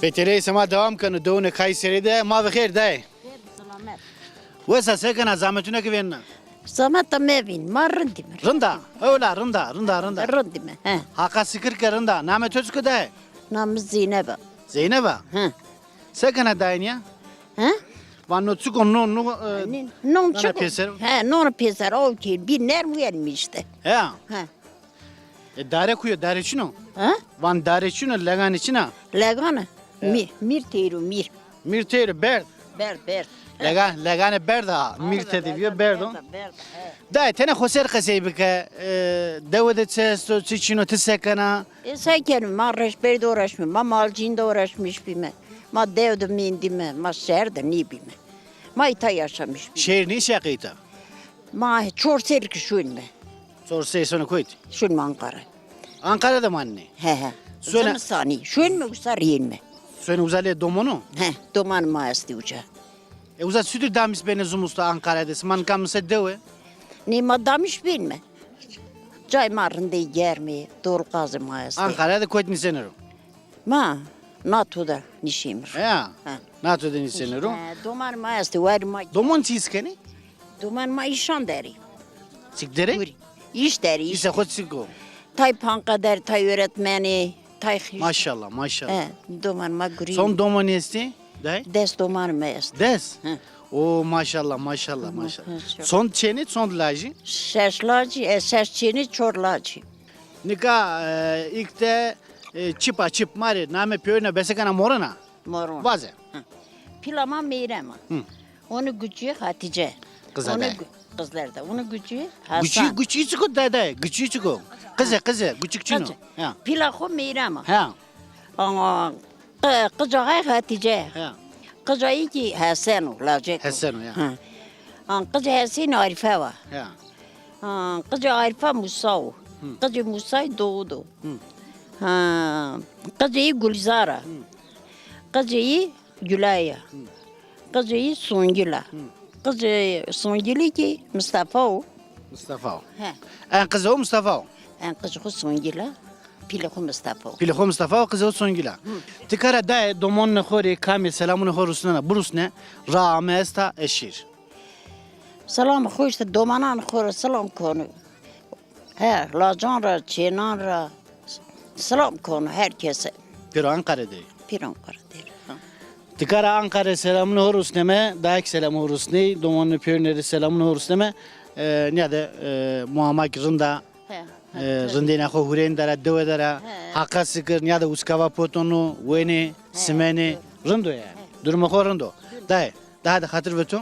Petele sema devam kanı doğunu Kayseri'de ma ve khair day. Wesa sekana zahmetine güvenna. Zaman da mevin, marrındı mı? Rında, öyle rında. Rındı mı? He. Haka sikir ke rında. Name tözkü day. Namız Zeynep'e. Zeynep'a. He. Sekana dayın ya. He? Van notsuk onu Non Nana çıkı. peser. He, non peser o ki bir ner uyarmıştı. he. He. Dare kuyu dare çino. He? Van dare çino legan içina. Legana. Mir teyru mir. Mirteri berd. Ber. Legane berda. Mirte diyor berdo. Ber. Day tene khoser khasebike devede çesto çino tsekana. Sen kendin marraş berde uğraşmış, ma malcinde uğraşmış bime. Ma devde mindime, ma şehirde ni bime. Ma ita yaşamış bime. Şehir ne şakıyta? Ma çor serki şun me. Sor sesonu koyt. Şun mu Ankara? Ankara'da mı anne? He. Söyle. Zamısani. Şun mu usar yin mi? Söyle uzale domonu. He. Doman ma esti uca. Uzat sütür damis beni zumusta Ankara'da. Sman kamse deve. Ni ma damış bilme. Cay marrında yermi, doğru kazı ma esti. Ankara'da koyt nisenero. Ma. Natuda nişimir. Ya. He. Nato da nisenero. Doman ma esti, var ma. Domon çizkeni? Doman ma işan deri. Sikdere? Guri. İş deri, iş. İse koyt siko. Tay panka der, tay öğretmeni, tay hiç. Maşallah maşallah. He, doman ma guri. Son domon esti? Day? Des doman ma esti. Des. He. O maşallah. Maşallah. Son çeni son lajı. Şeşlacı, şeşçini çorlacı. Nika ilk de çip mari name piyona besekana morana. Morun. Vaze. Pilama meyrema. Onu gücü Hatice. Kıza Onu da. Kızlarda. Onu gücü Hasan. Güçü çıkı day. Güçü çıkı. Kızı küçük çino. Ya. Pilako meyrema. Ha. Ama kıcağı Hatice. Ha. Kıcağı ki Hasan olacak. Hasan o ya. Kıcağı Hasan Arife var. Ha. Kıcağı Arife Musa o. Kıcağı Musa doğdu. Kıcağı Gülzara. Kıcağı Gülaya. Kıcağı Songüla. Kıcağı Songüla ki Mustafa o. Mustafa o. He. En kızı o Mustafa o. En kıcağı Songüla. Pilako Mustafa o. Pilho Mustafa o kızı o Songila. Tikara day domon ne khori kamil selamunu khorusna burusne ramesta eşir. Selam hoş da domanan khora selam konu. He, lacan ra, çenan ra. Selam konu herkese. Piro Ankara'da. Piran kara der. Tikara Ankara selamunu horusneme daik selamı horusne domon ne piyoneri selamunu horusneme ne de muhamak rında He. rındina kho huren dara deve dara hakka sikir ne de uskava potonu wene simene rındo ya. Durma kho rındo. Day daha da hatır veto.